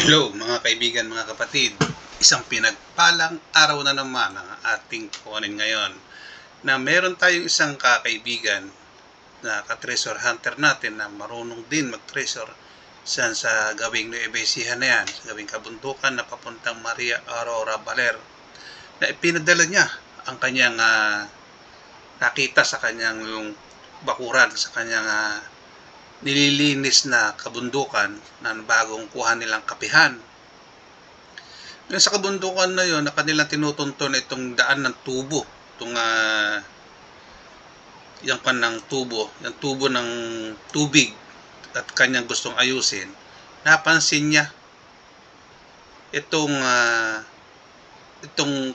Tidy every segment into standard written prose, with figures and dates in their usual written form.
Hello mga kaibigan, mga kapatid. Isang pinagpalang araw na naman ang ating kunin ngayon na meron tayong isang kakaibigan na ka-treasure hunter natin na marunong din mag-treasure sa gawing Nueva Ecija na yan, sa gawing kabundukan na papuntang Maria Aurora Baler, na ipinadala niya ang kanyang nakita sa kanyang yung bakuran, sa kanyang nililinis na kabundukan na bagong kuha nilang kapihan. Ngayon sa kabundukan na yon, na kanilang tinutunton itong daan ng tubo, itong yung kanang tubo, yung tubo ng tubig at kanyang gustong ayusin. Napansin niya itong itong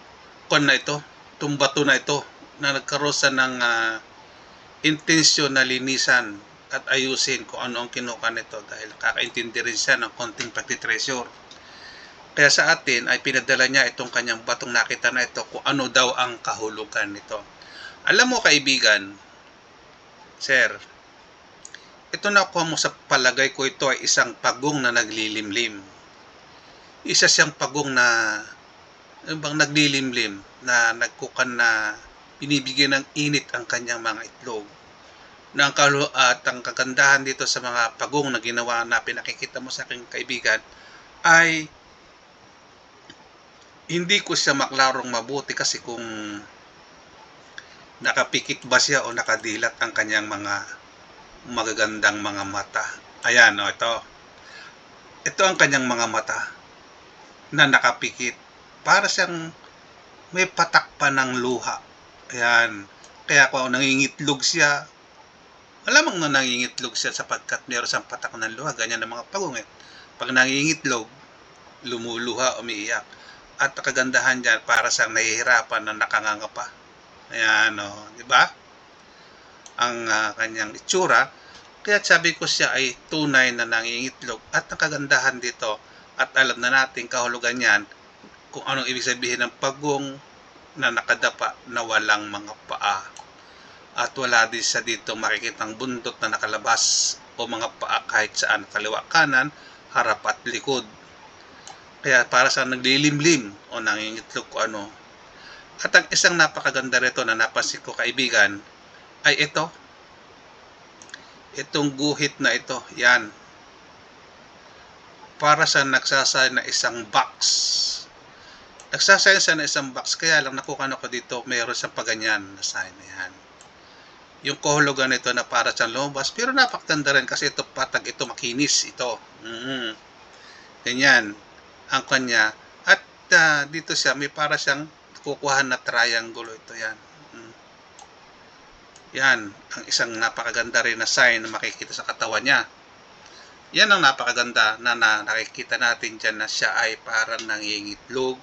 bato na ito na nagkaroon ng intensyon na linisan at ayusin kung ano ang kinuha nito, dahil kakaintindi rin siya ng konting pagtitreasure. Kaya sa atin ay pinadala niya itong kanyang batong nakita na ito kung ano daw ang kahulugan nito. Alam mo kaibigan, sir, ito na kuha mo sa palagay ko, ito ay isang pagong na naglilimlim. Isa siyang pagong na naglilimlim, na nagkukan na binibigyan ng init ang kanyang mga itlog. At ang kagandahan dito sa mga pagong na ginawa na pinakikita mo sa aking kaibigan ay hindi ko siya maklarong mabuti, kasi kung nakapikit ba siya o nakadilat ang kanyang mga magagandang mga mata. Ayan, ito ang kanyang mga mata na nakapikit, para siyang may patak pa ng luha. Ayan, kaya kung nangingitlog siya, malamang na nangingitlog siya sapagkat meron siyang patak ng luha. Ganyan ang mga pagong. Pag nangingitlog, lumuluha, umiiyak. At kagandahan dyan, para siyang nahihirapan na nakangangapa. Ayan, di ba? Ang kanyang itsura. Kaya sabi ko, siya ay tunay na nangingitlog. At ang kagandahan dito, at alam na natin kahulugan yan, kung anong ibig sabihin ng pagong na nakadapa na walang mga paa. At wala din sa dito makikitang bundot na nakalabas o mga paa kahit saan, kaliwa, kanan, harap at likod. Kaya para sa naglilimlim o nangingitlog ko ano. At ang isang napakaganda rito na napansin ko kaibigan ay itong guhit na ito. Yan, para sa nagsasay na isang box. Nagsasay sa na isang box, kaya lang nakuha ko dito mayroon sa paganyan na sign na yan. Yung kahulugan nito na para sa lumabas, pero napakaganda rin kasi ito patag, ito makinis ito. Ganyan ang kanya. At dito siya may para siyang kukuha na triangle ito. Yan. Yan ang isang napakaganda rin na sign na makikita sa katawan niya. Yan ang napakaganda na nakikita natin dyan, na siya ay parang nangingitlog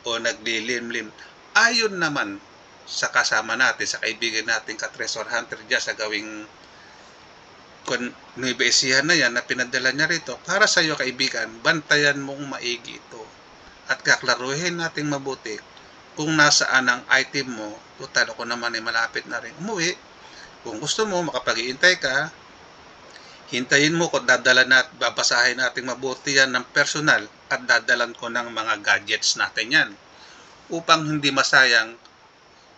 o naglilimlim. Ayon naman sa kasama natin, sa kaibigan natin ka-treasure hunter dyan sa gawing Nueva Ecija na yan, na pinadala niya rito para sa iyo kaibigan. Bantayan mong maigi ito at kaklaruhin natin mabuti kung nasaan ang item mo. Total ako naman ay malapit na rin umuwi. Kung gusto mo makapag-iintay ka, hintayin mo kung dadala babasahin natin mabuti yan ng personal, at dadalan ko ng mga gadgets natin yan upang hindi masayang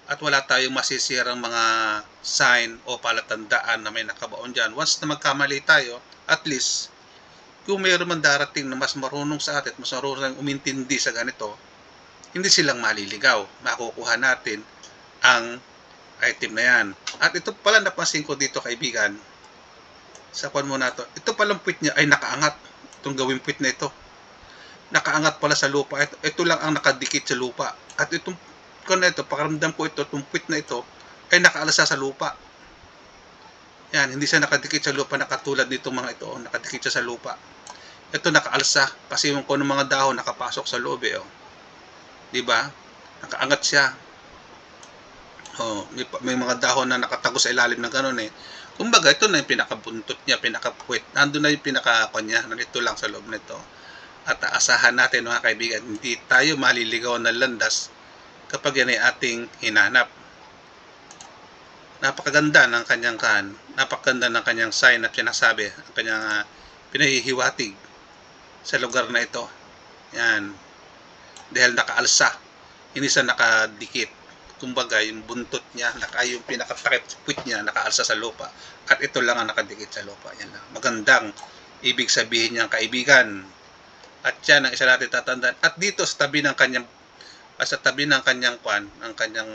at wala tayong masisirang mga sign o palatandaan na may nakabaon dyan. Once na magkamali tayo, at least kung mayroon man darating na mas marunong sa atin, mas marunong umintindi sa ganito, hindi silang maliligaw. Makukuha natin ang item na yan. At ito pala napansin ko dito kaibigan, sa kwan mo na to, ito palang puwit niya ay nakaangat. Itong gawing puwit na ito, nakaangat pala sa lupa. Ito lang ang nakadikit sa lupa. At itong ito, pakaramdam ko itong puwit na ito ay nakaalasa sa lupa. Yan, hindi siya nakadikit sa lupa na katulad nitong mga ito, nakadikit siya sa lupa. Ito nakaalsa kasi yung ng mga dahon nakapasok sa loob di ba? Nakaangat siya. May mga dahon na nakatago sa ilalim ng ganun Kumbaga, ito na yung pinakabuntot niya, pinakapuwit. Nandun na yung pinakakanya, nandito lang sa loob nito. At aasahan natin mga kaibigan, hindi tayo maliligaw ng landas kapag yan ay ating hinanap. Napakaganda ng kanyang sign at sinasabi, ang kanyang pinahihiwatig. sa lugar na ito. Yan. Dahil nakaalsa. Hindi siya nakadikit. Kumbaga, yung buntot niya, yung pinakatakip niya, nakaalsa sa lupa. At ito lang ang nakadikit sa lupa. Yan lang. Magandang ibig sabihin niyang kaibigan. At yan ang isa natin tatandaan. At dito sa tabi ng kanyang ang kanyang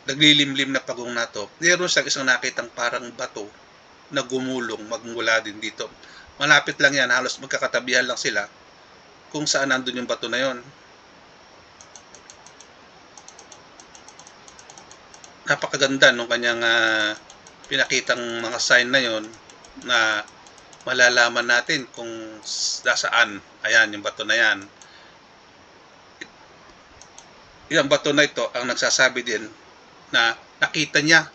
naglilimlim na pagong na to, meron siyang isang nakitang parang bato na gumulong, magmula din dito. Malapit lang yan, halos magkakatabihan lang sila kung saan nandun yung bato na yon. Napakaganda nung kanyang pinakitang mga sign na yon na malalaman natin kung nasaan. Ayan, yung bato na yan. Yung bato na ito ang nagsasabi din na nakita niya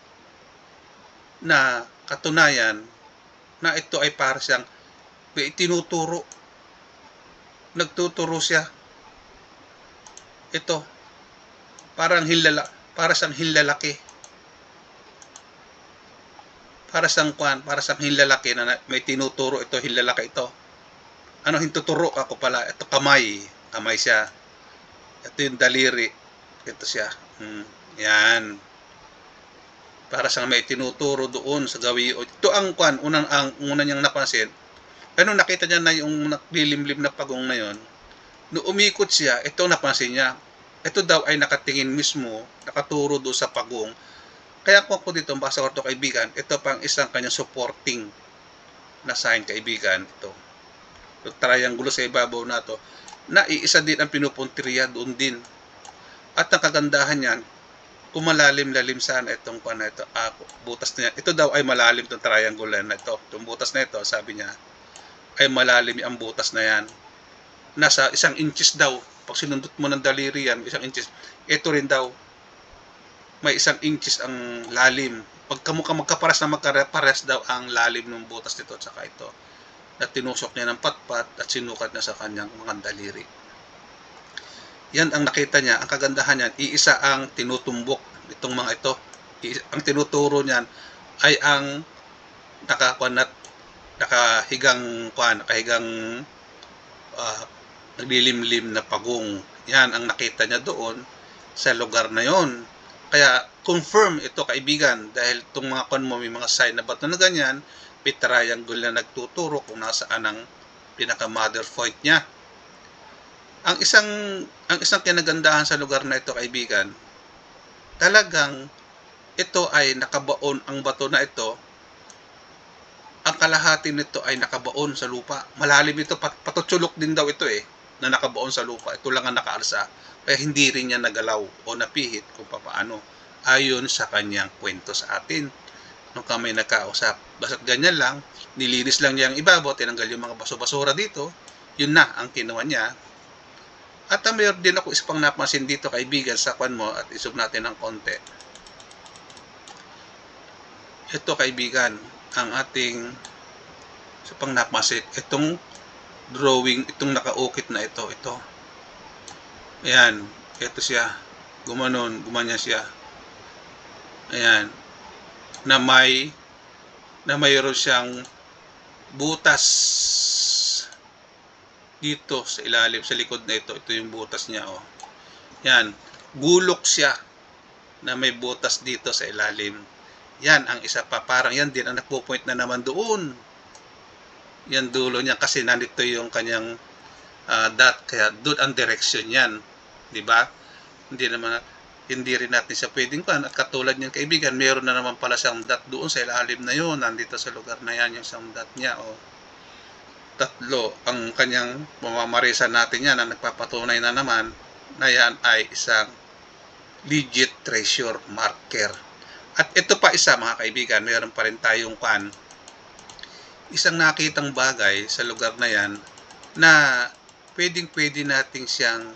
na katunayan na ito ay para siyang tinuturo. Nagtuturo siya. Ito para siyang hinlalaki. Para siyang hinlalaki na may tinuturo ito, hinlalaki ito. Ano hintuturo ako pala? Ito kamay siya. Ito yung daliri. Ito siya. Yan. Para siyang may tinuturo doon sa gawi. Ito ang una niyang napansin. Ano nakita niya na yung naglilimlim na pagong na yon. Nung umikot siya, ito napansin niya. Ito daw ay nakatingin mismo, nakaturo doon sa pagong. Kaya kung ako dito, basa ko ito kaibigan, ito pang isang kanyang supporting na sign kaibigan. Ito. Yung triangulo sa ibabaw na ito, na iisa din ang pinupuntirya doon din. At ang kagandahan niyan, kung malalim-lalim sana itong butas na yan. Ito daw ay malalim itong triangle na ito. Itong butas na ito, sabi niya, ay malalim ang butas na yan. Nasa 1 inches daw. Pag sinundot mo ng daliri yan, 1 inches. Ito rin daw, may 1 inches ang lalim. Pagkamukha magkaparas na magkapares daw ang lalim ng butas nito at saka ito. Na tinusok niya ng patpat at sinukat niya sa kanyang mga daliri. Yan ang nakita niya. Ang kagandahan niyan, iisa ang tinutumbok itong mga ito. Ang tinuturo niyan ay ang nakahigang naglilimlim na pagong. Yan ang nakita niya doon sa lugar na yon. Kaya confirm ito kaibigan dahil itong mga may mga sign na bato na ganyan, may triangle na nagtuturo kung nasaan ang pinaka mother point niya. Ang isang kinagandahan sa lugar na ito kaibigan, talagang ito ay nakabaon, ang bato na ito, ang kalahati nito ay nakabaon sa lupa. Malalim ito, patutsulok din daw ito na nakabaon sa lupa. Ito lang ang nakaalsa. Kaya hindi rin niya nagalaw o napihit kung paano. Ayon sa kanyang kwento sa atin. Nung kami nagkausap. Basta't ganyan lang, nilinis lang niya ang ibabaw, tinanggal yung mga baso-basura dito. Yun na ang kinuha niya. At mayroon din ako isang napansin dito kaibigan sa mo at isub natin ng konti. Ito kaibigan, ang ating sa napansin, itong drawing, itong nakaukit na ito. Ayan, ito siya. Gumanya siya. Ayan. Na mayroon siyang butas dito sa ilalim, sa likod na ito. Ito yung butas niya, Yan. Gulok siya na may butas dito sa ilalim. Yan ang isa pa. Parang yan din ang nagpo-point na naman doon. Yan dulo niya kasi nandito yung kanyang dot. Kaya doon ang direction yan. Diba? Hindi rin natin siya pwedeng at katulad niyan kaibigan, meron na naman pala siyang dot doon sa ilalim na yun. Nandito sa lugar na yan yung isang dot niya. Tatlo ang kanyang mamamarisan natin yan na nagpapatunay na naman na yan ay isang legit treasure marker. At ito pa isa mga kaibigan, meron pa rin tayong isang nakitang bagay sa lugar na yan na pwede nating siyang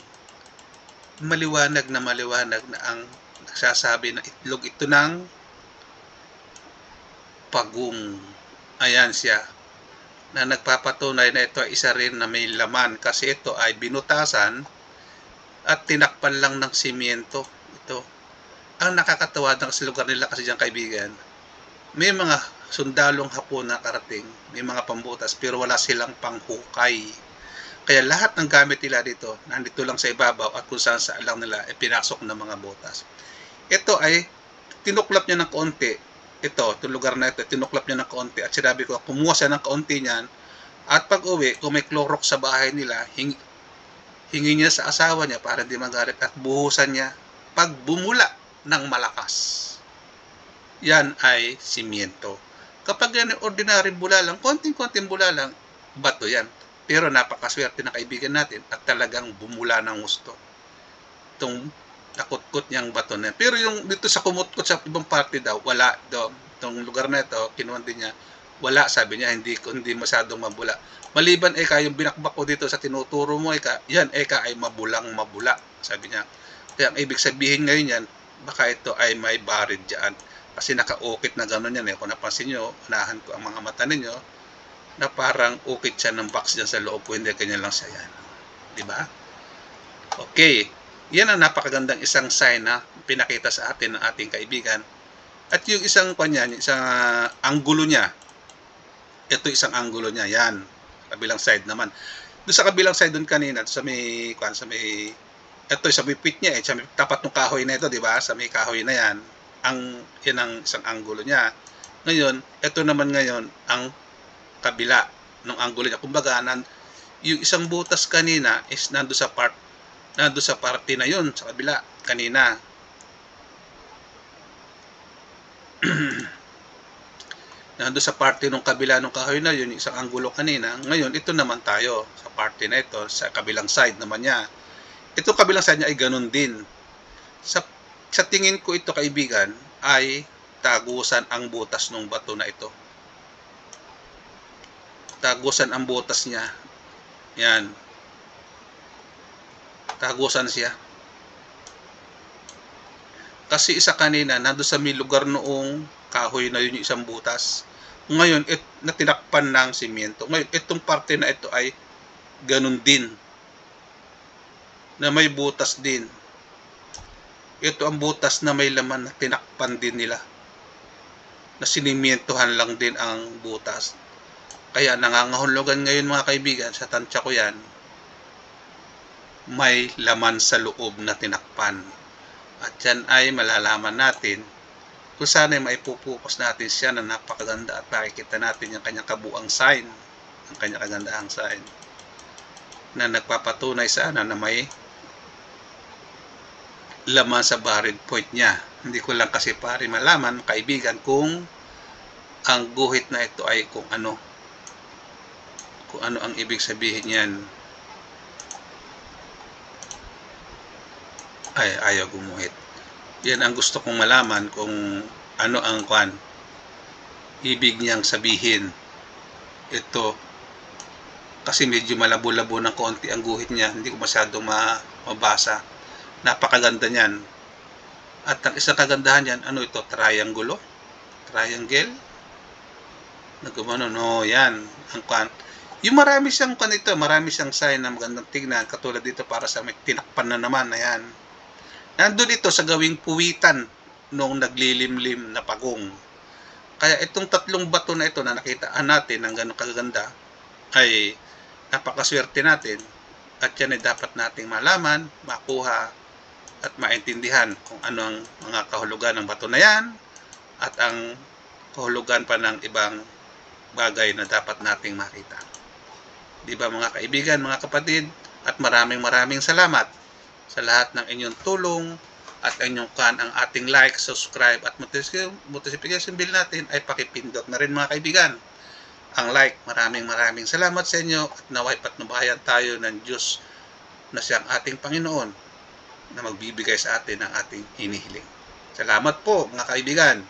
maliwanag na ang nagsasabi na itlog ito ng pagong. Ayan siya. Na nagpapatunay na ito ay isa rin na may laman kasi ito ay binutasan at tinakpan lang ng simyento. Ito. Ang nakakatawa ng sa lugar nila kasi dyan kaibigan, may mga sundalong Hapon na karating, may mga pambutas, pero wala silang panghukay. Kaya lahat ng gamit nila dito, nandito lang sa ibabaw at kung saan sa lang nila, pinasok ng mga butas. Ito ay tinuklap niya ng konti. Itong lugar na ito, tinuklap niya ng konti at sinabi ko, kumuha siya ng konti niyan at pag uwi, kung may Clorox sa bahay nila, hingi niya sa asawa niya para hindi magalit at buhusan niya pag bumula ng malakas. Yan ay simiento. Kapag yan ay ordinaryong bulalang, konting-konting bulalang, bato yan. Pero napakaswerte na kaibigan natin at talagang bumula ng gusto. Itong nakutkot niyang bato na. Pero yung dito sa kumutkot sa ibang parte daw, wala daw. Itong lugar na ito, kinuha din niya, wala, sabi niya, hindi masyadong mabula. Maliban eka, yung binakbak ko dito sa tinuturo mo eka, yan eka ay mabulang-mabula, sabi niya. Kaya ang ibig sabihin ngayon yan, baka ito ay may barid dyan. Kasi naka-ukit na gano'n yan eh. Kung napansin nyo, unahan ko ang mga mata ninyo, na parang ukit siya ng box dyan sa loob ko, hindi kanya lang siya yan. Diba? Okay. Yan ang napakagandang isang sign na pinakita sa atin ng ating kaibigan. At yung isang kanya, isang anggulo niya, ito isang anggulo niya, yan. Kabilang side naman. Doon sa kabilang side doon kanina, sa may ito sa may pit niya, sa may tapat ng kahoy na ito, di ba? Sa may kahoy na yan, yan ang isang anggulo niya. Ngayon, ito naman ngayon, ang kabila ng anggulo niya. Kumbaga, yung isang butas kanina is nando sa parte na yun, sa kabila, kanina. Nando sa parte ng kabila ng kahoy na yun, isang anggulo kanina. Ngayon, ito naman tayo, sa parte na ito, sa kabilang side naman niya. Ito kabilang side niya ay ganun din. Sa tingin ko ito, kaibigan, ay tagusan ang butas ng bato na ito. Tagusan ang butas niya. Yan. Tagusan siya. Kasi isa kanina, nando sa may lugar noong kahoy na yun yung isang butas. Ngayon, natinakpan ng simyento. Ngayon, itong parte na ito ay ganun din. Na may butas din. Ito ang butas na may laman na tinakpan din nila. Na sinimientohan lang din ang butas. Kaya nangangahulugan ngayon mga kaibigan, sa tansya ko yan, may laman sa loob na tinakpan. At yan ay malalaman natin kung saan ay maipupokus natin siya na napakaganda at makikita natin yung kanyang kabuang sign, ang kanyang kagandahang sign, na nagpapatunay sana na may laman sa buried point niya. Hindi ko lang kasi pare malaman, kaibigan, kung ang guhit na ito ay kung ano ang ibig sabihin yan. Ay, ayaw gumuhit. Yan ang gusto kong malaman, kung ano ang ibig niyang sabihin. Ito, kasi medyo malabo-labo ng konti ang guhit niya, hindi ko masyadong mabasa. Napakaganda niyan. At ang isang kagandahan niyan, ano ito? Triangle? Nagumano, no, yan. Yung marami siyang marami siyang sign na magandang tignan, katulad dito para sa may tinakpan na naman, ayan. Nandun ito sa gawing puwitan noong naglilimlim na pagong. Kaya itong tatlong bato na ito na nakitaan natin ng gano'ng kaganda ay napakaswerte natin, at yan ay dapat nating malaman, makuha at maintindihan kung ano ang mga kahulugan ng bato na yan at ang kahulugan pa ng ibang bagay na dapat nating makita. Di ba mga kaibigan, mga kapatid, at maraming salamat sa lahat ng inyong tulong at inyong ang ating like, subscribe at notification bell natin ay pakipindot na rin mga kaibigan. Ang like, maraming salamat sa inyo at naway patnubayan tayo ng Diyos na siyang ating Panginoon na magbibigay sa atin ng ating hinihiling. Salamat po mga kaibigan.